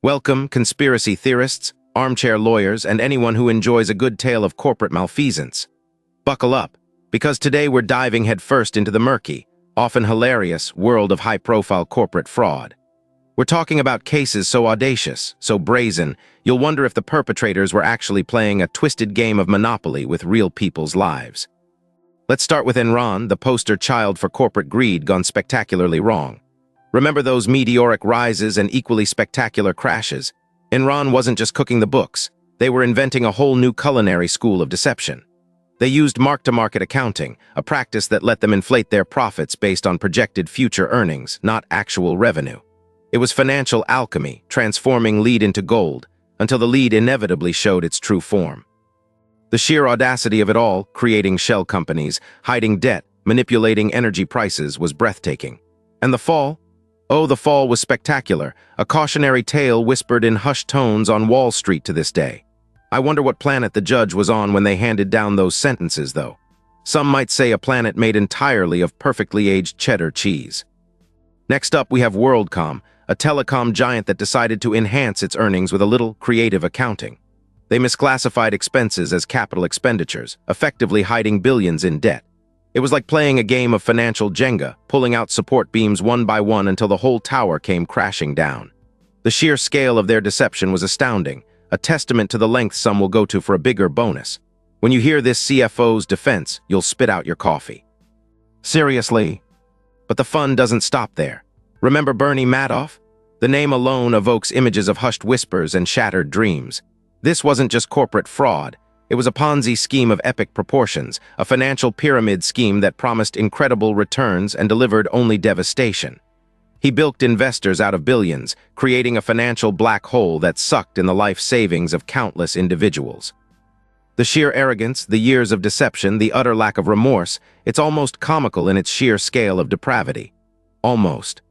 Welcome, conspiracy theorists, armchair lawyers, and anyone who enjoys a good tale of corporate malfeasance. Buckle up, because today we're diving headfirst into the murky, often hilarious, world of high-profile corporate fraud. We're talking about cases so audacious, so brazen, you'll wonder if the perpetrators were actually playing a twisted game of Monopoly with real people's lives. Let's start with Enron, the poster child for corporate greed gone spectacularly wrong. Remember those meteoric rises and equally spectacular crashes? Enron wasn't just cooking the books. They were inventing a whole new culinary school of deception. They used mark-to-market accounting, a practice that let them inflate their profits based on projected future earnings, not actual revenue. It was financial alchemy, transforming lead into gold, until the lead inevitably showed its true form. The sheer audacity of it all, creating shell companies, hiding debt, manipulating energy prices, was breathtaking. And the fall? Oh, the fall was spectacular, a cautionary tale whispered in hushed tones on Wall Street to this day. I wonder what planet the judge was on when they handed down those sentences, though. Some might say a planet made entirely of perfectly aged cheddar cheese. Next up, we have WorldCom, a telecom giant that decided to enhance its earnings with a little creative accounting. They misclassified expenses as capital expenditures, effectively hiding billions in debt. It was like playing a game of financial Jenga, pulling out support beams one by one until the whole tower came crashing down. The sheer scale of their deception was astounding, a testament to the lengths some will go to for a bigger bonus. When you hear this CFO's defense, you'll spit out your coffee. Seriously. But the fun doesn't stop there. Remember Bernie Madoff? The name alone evokes images of hushed whispers and shattered dreams. This wasn't just corporate fraud. It was a Ponzi scheme of epic proportions, a financial pyramid scheme that promised incredible returns and delivered only devastation. He bilked investors out of billions, creating a financial black hole that sucked in the life savings of countless individuals. The sheer arrogance, the years of deception, the utter lack of remorse, it's almost comical in its sheer scale of depravity. Almost.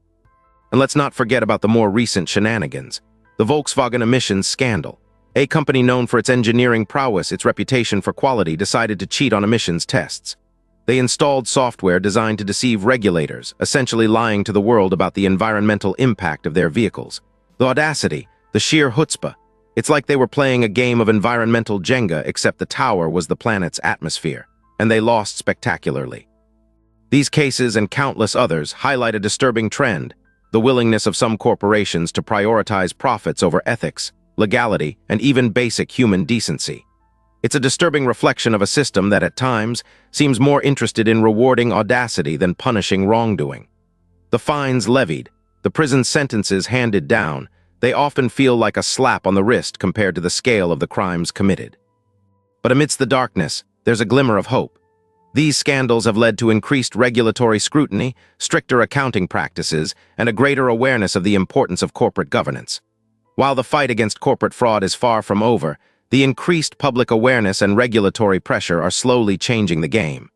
And let's not forget about the more recent shenanigans. The Volkswagen emissions scandal. A company known for its engineering prowess, its reputation for quality, decided to cheat on emissions tests. They installed software designed to deceive regulators, essentially lying to the world about the environmental impact of their vehicles. The audacity, the sheer chutzpah. It's like they were playing a game of environmental Jenga, except the tower was the planet's atmosphere, and they lost spectacularly. These cases and countless others highlight a disturbing trend, the willingness of some corporations to prioritize profits over ethics, legality, and even basic human decency. It's a disturbing reflection of a system that, at times, seems more interested in rewarding audacity than punishing wrongdoing. The fines levied, the prison sentences handed down, they often feel like a slap on the wrist compared to the scale of the crimes committed. But amidst the darkness, there's a glimmer of hope. These scandals have led to increased regulatory scrutiny, stricter accounting practices, and a greater awareness of the importance of corporate governance. While the fight against corporate fraud is far from over, the increased public awareness and regulatory pressure are slowly changing the game.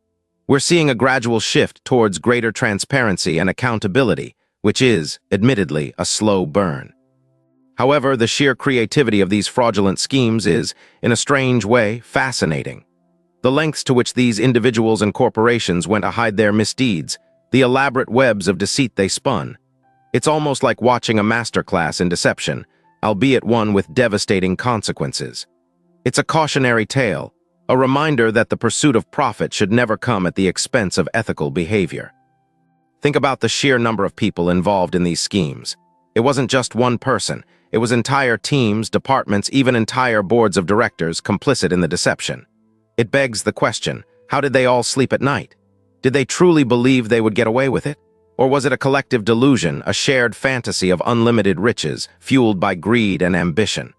We're seeing a gradual shift towards greater transparency and accountability, which is, admittedly, a slow burn. However, the sheer creativity of these fraudulent schemes is, in a strange way, fascinating. The lengths to which these individuals and corporations went to hide their misdeeds, the elaborate webs of deceit they spun. It's almost like watching a masterclass in deception, albeit one with devastating consequences. It's a cautionary tale, a reminder that the pursuit of profit should never come at the expense of ethical behavior. Think about the sheer number of people involved in these schemes. It wasn't just one person, it was entire teams, departments, even entire boards of directors complicit in the deception. It begs the question, how did they all sleep at night? Did they truly believe they would get away with it? Or was it a collective delusion, a shared fantasy of unlimited riches, fueled by greed and ambition?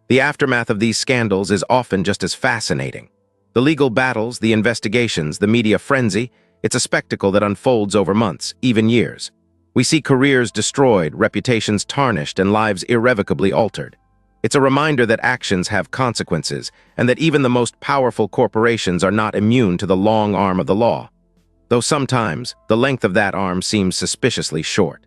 The aftermath of these scandals is often just as fascinating. The legal battles, the investigations, the media frenzy, it's a spectacle that unfolds over months, even years. We see careers destroyed, reputations tarnished, and lives irrevocably altered. It's a reminder that actions have consequences, and that even the most powerful corporations are not immune to the long arm of the law. Though sometimes, the length of that arm seems suspiciously short.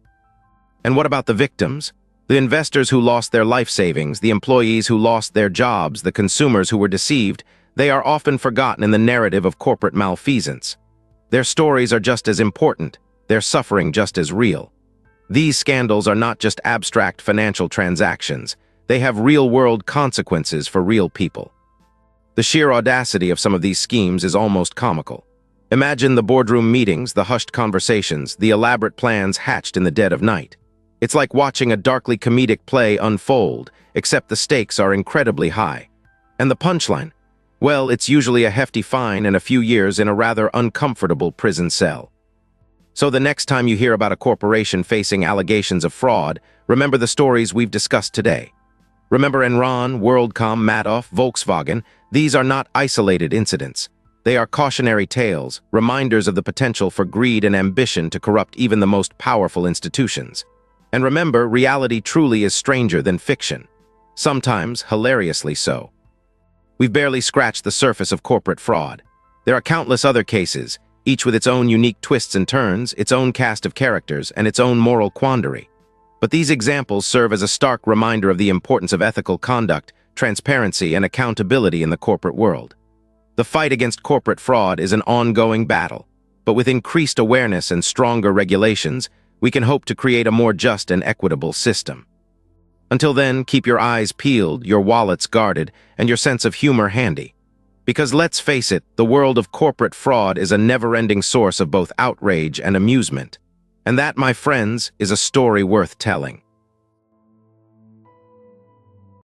And what about the victims? The investors who lost their life savings, the employees who lost their jobs, the consumers who were deceived, they are often forgotten in the narrative of corporate malfeasance. Their stories are just as important, their suffering just as real. These scandals are not just abstract financial transactions. They have real-world consequences for real people. The sheer audacity of some of these schemes is almost comical. Imagine the boardroom meetings, the hushed conversations, the elaborate plans hatched in the dead of night. It's like watching a darkly comedic play unfold, except the stakes are incredibly high. And the punchline? Well, it's usually a hefty fine and a few years in a rather uncomfortable prison cell. So the next time you hear about a corporation facing allegations of fraud, remember the stories we've discussed today. Remember Enron, WorldCom, Madoff, Volkswagen. These are not isolated incidents. They are cautionary tales, reminders of the potential for greed and ambition to corrupt even the most powerful institutions. And remember, reality truly is stranger than fiction. Sometimes hilariously so. We've barely scratched the surface of corporate fraud. There are countless other cases, each with its own unique twists and turns, its own cast of characters, and its own moral quandary. But these examples serve as a stark reminder of the importance of ethical conduct, transparency, and accountability in the corporate world. The fight against corporate fraud is an ongoing battle, but with increased awareness and stronger regulations, we can hope to create a more just and equitable system. Until then, keep your eyes peeled, your wallets guarded, and your sense of humor handy. Because let's face it, the world of corporate fraud is a never-ending source of both outrage and amusement. And that, my friends, is a story worth telling.